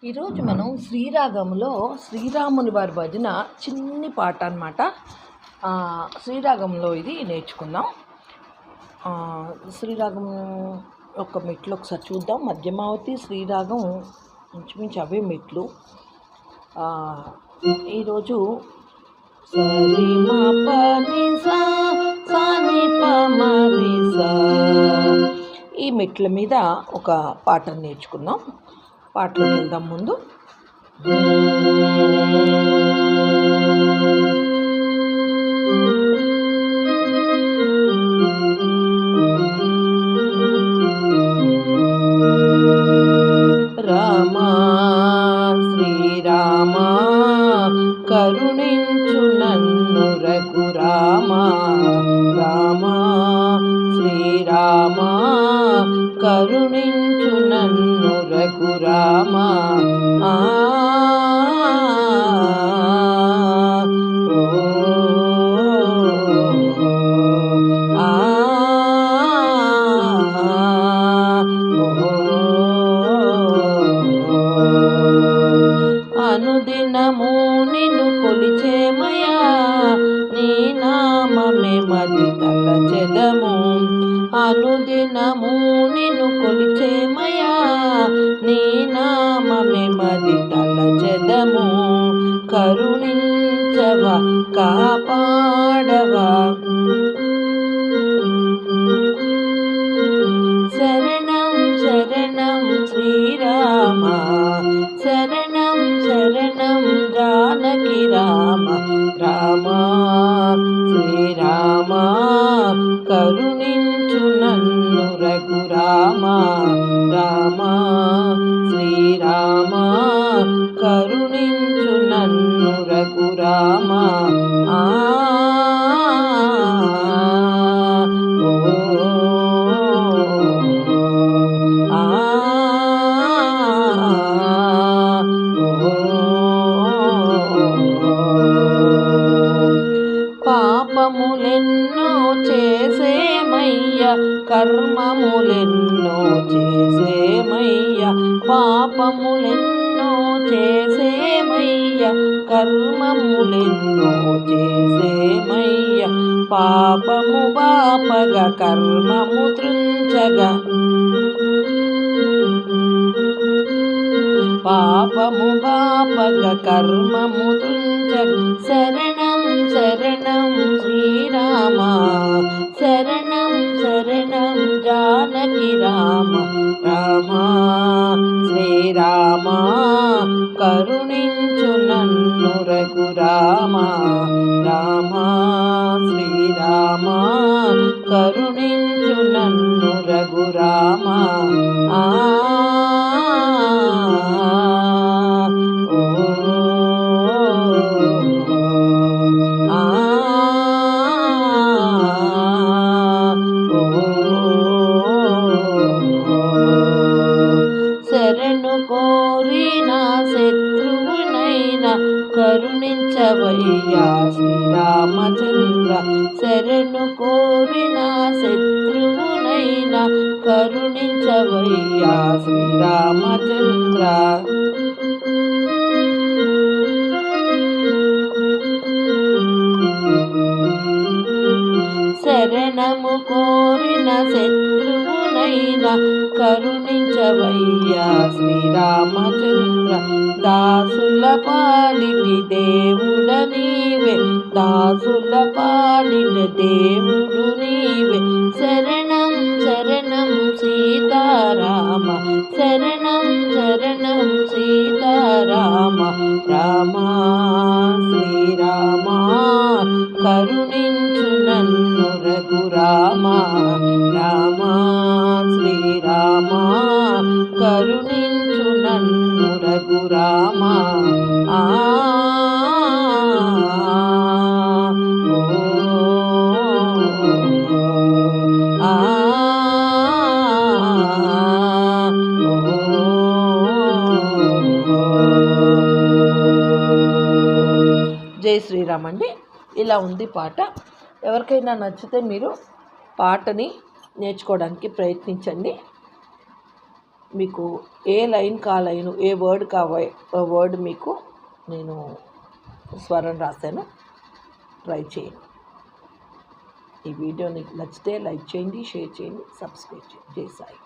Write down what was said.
ఈరోజు మనం శ్రీరాగంలో శ్రీరాముని వారి భజన చిన్ని పాట అన్నమాట. శ్రీరాగంలో ఇది నేర్చుకుందాం. శ్రీరాగం యొక్క మెట్లు ఒకసారి చూద్దాం. మధ్యమావతి శ్రీరాగం ఇంచుమించు అవే మెట్లు. ఈరోజు సరి మా పని సా సాని ప మరి సా ఈ మెట్ల మీద ఒక పాటను నేర్చుకుందాం. పాటలోకి వెళ్దాం. ముందు రామా శ్రీరామా కరుణించు నన్ను రఘురామా, రామా శ్రీరామా కరుణించు నన్ను రఘురామా. అనుదినము నిన్ను కొలిచేమయా, నీ నామమే మది తలచెదము. అనుదినము నిన్ను కొలిచేమయా, నీ నామమే మది తలచెదము. కరుణించవా కాపాడవా, శరణం శరణం శ్రీరామ, శరణం శరణం జానకి రామ, రామ శ్రీరామ కరుణించు నన్ను రఘురామ, రామ శ్రీరామ కరుణించు నన్ను రఘురామ. పాపములెన్నో చేసేమయ్య, కర్మములెన్నో చేసేమయ్య, పాపములెన్నో చేసేమయ్య, కర్మములెన్నో చేసేమయ్య. పాపము బాపగా కర్మము త్రుంచగా, పాపము బాపగ కర్మము త్రుంచగ. శరణం శరణం శ్రీరామ, శరణం శరణం జానకి రామ, రామ శ్రీరామ కరుణించు నన్ను రఘురామ, రామ శ్రీరామ కరుణించు నన్ను రఘురామ. శరణు కోరిన శత్రువునైనా కరుణించవయ్యా శ్రీరామచంద్ర, శరణు కోరిన శత్రువునైనా కరుణించవయ్యా శ్రీరామచంద్ర. శరణము కోరిన శత్రువునైనా కరుణించవయ్యా శ్రీరామచంద్ర. దాసుల పాలిటి దేవుడ నీవే, దాసుల పాలిటి దేవుడు నీవే. శరణం శరణం సీతారామ, శరణం శరణం సీతారామ, రామ శ్రీరామ కరుణించు నన్ను రఘురామ, రామ శ్రీరామ కరుణించు నన్ను రఘురామ. జై శ్రీరామ్ అండి. ఇలా ఉంది పాట. ఎవరికైనా నచ్చితే మీరు పాటని నేర్చుకోవడానికి ప్రయత్నించండి. మీకు ఏ లైన్ కా లైను, ఏ వర్డ్ కా వర్డ్ మీకు నేను స్వరం రాశాను. ట్రై చేయండి. ఈ వీడియో మీకు నచ్చితే లైక్ చేయండి, షేర్ చేయండి, సబ్స్క్రైబ్ చేయండి. జై సాయి.